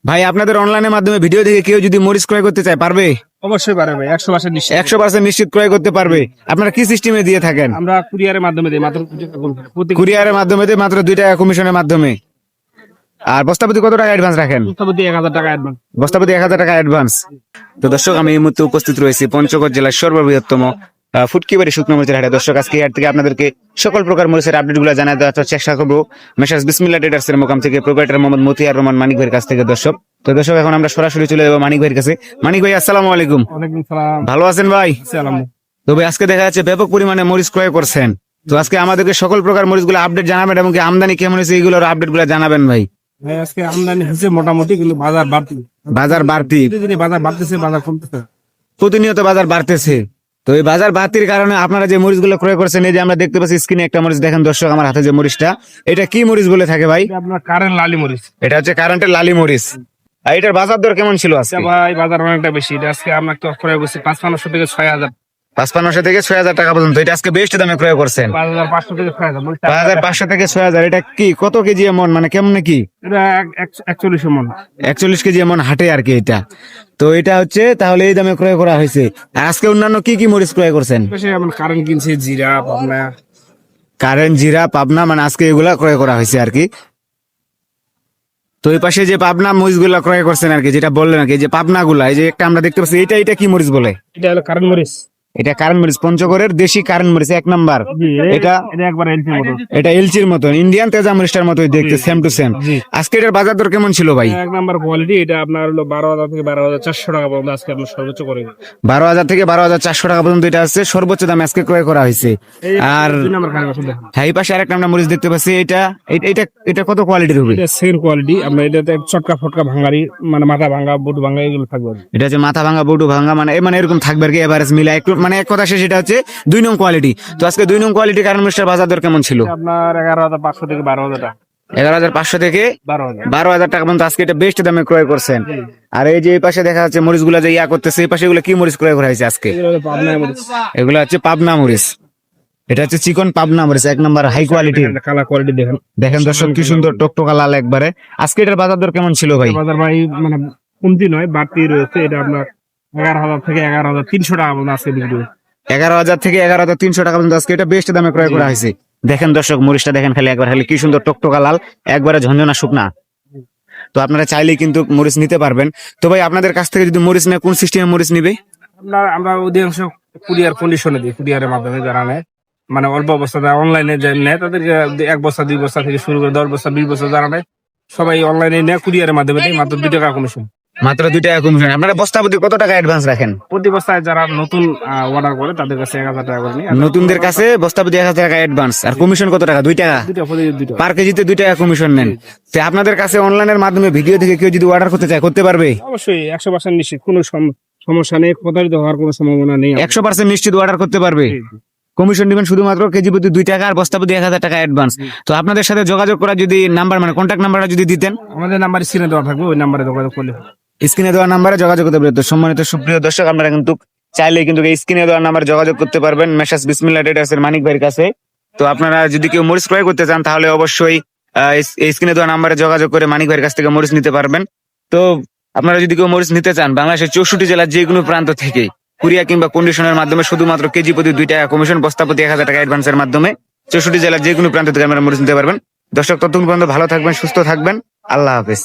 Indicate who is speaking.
Speaker 1: ভাই আপনাদের অনলাইনের মাধ্যমে ভিডিও দেখে কেউ যদি মরিচ ক্রয় করতে চায় পারবে?
Speaker 2: অবশ্যই পারে ভাই, 100% নিশ্চিত।
Speaker 1: 100% নিশ্চিত ক্রয় করতে পারবে। আপনারা কি সিস্টেমে দিয়ে থাকেন?
Speaker 2: আমরা কুরিয়ারের মাধ্যমে দিই মাত্র 2 টাকা প্রতি
Speaker 1: কুরিয়ারের মাধ্যমে দিয়ে মাত্র 2 টাকা কমিশনের মাধ্যমে। আর বস্তাপতি কত টাকা অ্যাডভান্স রাখেন?
Speaker 2: প্রতি 1000 টাকা অ্যাডভান্স।
Speaker 1: বস্তাপতি 1000 টাকা অ্যাডভান্স। তো দর্শক, আমি এই মুহূর্তে উপস্থিত রয়েছি পঞ্চগড় জেলার সর্ববৃহত্তম ফুটকিবাড়ি শুকনো মরিচের হাটে। দর্শক, আজকে এই হাট থেকে আপনাদেরকে সকল প্রকার মরিচের আপডেট গুলো জানাতে দেওয়ার চেষ্টা করবো মেসার্স বিসমিল্লাহ ট্রেডার্স এর মোকাম থেকে, প্রোপাইটার মোহাম্মদ মতিয়ার রহমান মানিক ভাইয়ের কাছ থেকে। দর্শক, তো দর্শক, এখন আমরা সরাসরি চলে যাবো মানিক ভাইয়ের কাছে। মানিক ভাই, আসসালামু আলাইকুম।
Speaker 2: ওয়ালাইকুম সালাম।
Speaker 1: ভালো আছেন ভাই?
Speaker 2: সালাম।
Speaker 1: তো ভাই, আজকে দেখা যাচ্ছে ব্যাপক পরিমাণে মরিচ ক্রয় করছেন। তো আজকে আমাদেরকে সকল প্রকার মরিচ গুলো আপডেট জানাবেন এবং কি আমদানি কেমন হয়েছে এইগুলোর আপডেট গুলো জানাবেন ভাই।
Speaker 2: ভাই আজকে আমদানি হচ্ছে মোটামুটি, কিন্তু বাজার বাড়তি।
Speaker 1: বাজার বাড়তি,
Speaker 2: প্রতিদিনই বাজার বাড়তেছে, বাজার কমতেছে।
Speaker 1: প্রতিনিয়ত বাজার বাড়তেছে। তো এই বাজার বাড়তির কারণে আপনারা যে মরিচ গুলো ক্রয় করছেন, এই যে আমরা দেখতে পাচ্ছি স্ক্রিনে একটা মরিচ দেখেন দর্শক, আমার হাতে যে মরিচটা, এটা কি মরিচ বলে থাকে ভাই?
Speaker 2: এটা আপনার কারেন্ট লালি মরিচ।
Speaker 1: এটা হচ্ছে কারেন্টের লালি মরিচ। আর এটার বাজার দর কেমন ছিল আজকে?
Speaker 2: ভাই বাজার অনেকটা বেশি। এটা আজকে আমরা ক্রয় করছি 5500 থেকে 6000।
Speaker 1: 5500 থেকে 6000 টাকা পর্যন্ত। এটা আজকে বেস্ট দামে ক্রয় করছেন।
Speaker 2: 5500 থেকে 6000।
Speaker 1: 5500 থেকে 6000। এটা কি কত কেজি এমন, মানে কেমন কি?
Speaker 2: এটা 41 মণ।
Speaker 1: 41 কেজি এমন হাটে আর কি এটা। তো এটা হচ্ছে তাহলে এই দামে ক্রয় করা হয়েছে। আর আজকে অন্যান্য কি কি মরিচ ক্রয় করছেন?
Speaker 2: বেশি আমরা কারেন্ট কিনছি, জিরা, পাবনা।
Speaker 1: কারেন্ট, জিরা, পাবনা, মানে আজকে এগুলা ক্রয় করা হয়েছে আর কি। তো এই পাশে যে পাবনা মরিচ গুলা ক্রয় করছেন আর কি, যেটা বললেন আর কি, যে পাবনা গুলা, এই যে একটা আমরা দেখতে পাচ্ছি, এটা কি মরিচ বলে?
Speaker 2: এটা হলো কারেন্ট মরিচ।
Speaker 1: এটা কারেন্ট মরিচ, পঞ্চগড়ের দেশি কারেন্ট মরিচ 1 নাম্বার। এটা
Speaker 2: একবার এলচি মতো।
Speaker 1: এটা এলচির মতন, ইন্ডিয়ান তেজা মরিচটার মতোই দেখতে, সেম টু সেম। আজকে এটার বাজার দর কেমন ছিল ভাই?
Speaker 2: এক নাম্বার কোয়ালিটি। এটা আপনার হলো 12000 থেকে 12400 টাকা পর্যন্ত আজকে আপনার সর্বোচ্চ করে।
Speaker 1: 12000 থেকে 12400 টাকা পর্যন্ত এটা আছে সর্বোচ্চ দাম আজকে ক্রয় করা হয়েছে। আর
Speaker 2: 2 নাম্বার কারেন্ট আসলে
Speaker 1: হ্যাঁ, এই পাশে আরেকটা আমরা মরিচ দেখতে পাচ্ছি। এটা এটা এটা কত কোয়ালিটির হবে?
Speaker 2: এটা সেকেন্ড কোয়ালিটি। আপনার এটাতে চটকা ফটকা ভাঙারি, মানে মাথা ভাঙা, বুট ভাঙা, এগুলো থাকবে।
Speaker 1: এটা হচ্ছে মাথা ভাঙা, বটু ভাঙা, মানে এরকম থাকবে আর কি, এভারেজ মিলে একটু, মানে এক কথা শেষ। এটা হচ্ছে 2 নং কোয়ালিটি। তো আজকে 2 নং কোয়ালিটি কারেন্ট মরিচের বাজার দর কেমন ছিল?
Speaker 2: আপনার 11500 থেকে 12000 টাকা।
Speaker 1: 11500 থেকে 12000 টাকা পর্যন্ত আজকে এটা বেস্ট দামে ক্রয় করছেন। আর এই যে এই পাশে দেখা যাচ্ছে মরিচ গুলা যে করতেছে, এই পাশে এগুলো কি মরিচ ক্রয় করা হয়েছে আজকে?
Speaker 2: এগুলো হলো পাবনা মরিচ।
Speaker 1: এগুলো হচ্ছে পাবনা মরিচ। এটা হচ্ছে চিকন পাবনা মরিচ, 1 number high quality.
Speaker 2: Colour quality দেখেন,
Speaker 1: দেখেন দর্শক, কি সুন্দর টকটকা লাল একবারে। আজকে এটার বাজার দর কেমন ছিল ভাই?
Speaker 2: বাজার ভাই মানে কমতি নয়, বাড়তি রয়েছে। এটা আপনার 11000 থেকে 11300 টাকা পর্যন্ত আজকে বিক্রি হয়।
Speaker 1: 11000 থেকে 11300 টাকা পর্যন্ত আজকে এটা বেস্ট দামে ক্রয় করা হয়েছে। দেখেন দর্শক, মরিচটা দেখেন খালি একবার, খালি কি সুন্দর টকটকা লাল, একবারে ঝনঝনা শুকনা। তো আপনারা চাইলেই কিন্তু মরিচ নিতে পারবেন। তো ভাই, আপনাদের কাছ থেকে যদি মরিচ নেয়, কোন সিস্টেমে মরিচ নিবে?
Speaker 2: আমরা অধিকাংশ কুরিয়ার কন্ডিশনে দিই, কুরিয়ারের মাধ্যমে যারা নেয়, মানে অল্প অবস্থা অনলাইনে যে নেয় তাদেরকে 1 বস্তা 2 বস্তা থেকে শুরু করে 10 বস্তা 20 বস্তা যারা নেয়, সবাই অনলাইনে নেয়, কুরিয়ারের মাধ্যমে দেয়, মাত্র 2 টাকা কমিশন।
Speaker 1: মাত্র 2 টাকা কমিশন। আপনারা বস্তা প্রতি কত টাকা অ্যাডভান্স রাখেন?
Speaker 2: প্রতি বস্তায় যারা নতুন অর্ডার করে তাদের কাছে 1000 টাকা করে নিই।
Speaker 1: নতুনদের কাছে বস্তা প্রতি 1000 টাকা অ্যাডভান্স। আর কমিশন কত টাকা? 2 টাকা।
Speaker 2: দুটো
Speaker 1: পার কেজিতে 2 টাকা কমিশন নেন। তো আপনাদের কাছে অনলাইনের মাধ্যমে ভিডিও দেখে কেউ যদি অর্ডার করতে চায়, করতে পারবে?
Speaker 2: অবশ্যই 100% নিশ্চিত, কোনো সমস্যা নেই, প্রতারিত হওয়ার কোনো সম্ভাবনা নেই।
Speaker 1: 100% নিশ্চিত অর্ডার করতে পারবে। কমিশন দিবেন শুধুমাত্র কেজি প্রতি 2 টাকা, আর বস্তা প্রতি 1000 টাকা অ্যাডভান্স। তো আপনাদের সাথে যোগাযোগ করা যদি নাম্বার, মানে কন্ট্যাক্ট নাম্বারটা যদি দিতেন।
Speaker 2: আমাদের নাম্বার স্ক্রিনে দেওয়া থাকবে, ওই নাম্বারে যোগাযোগ করলে
Speaker 1: স্ক্রিনে দেওয়া নাম্বারে যোগাযোগ করতে পারবেন। তো সম্মানিত সুপ্রিয় দর্শক, আপনারা কিন্তু চাইলে কিন্তু এই স্ক্রিনে দেওয়া নাম্বারে যোগাযোগ করতে পারবেন মেসার্স বিসমিল্লাহ ট্রেডার্স এর মানিক ভাইয়ের কাছে। তো আপনারা যদি কেউ মরিচ ক্রয় করতে চান, তাহলে অবশ্যই এই স্ক্রিনে দেওয়া নাম্বারে যোগাযোগ করে মানিক ভাইয়ের কাছ থেকে মরিচ নিতে পারবেন। তো আপনারা যদি কেউ মরিচ নিতে চান, বাংলাদেশের 64 জেলার যে কোনো প্রান্ত থেকে কুরিয়া কিংবা কন্ডিশনের মাধ্যমে শুধুমাত্র কেজি প্রতি 2 টাকা কমিশন, বস্তা প্রতি 1000 টাকা অ্যাডভান্সের মাধ্যমে 64 জেলার যে কোনো প্রান্ত থেকে আপনারা মরিচ নিতে পারবেন। দর্শক, ততক্ষণ পর্যন্ত ভালো থাকবেন, সুস্থ থাকবেন। আল্লাহ হাফেজ।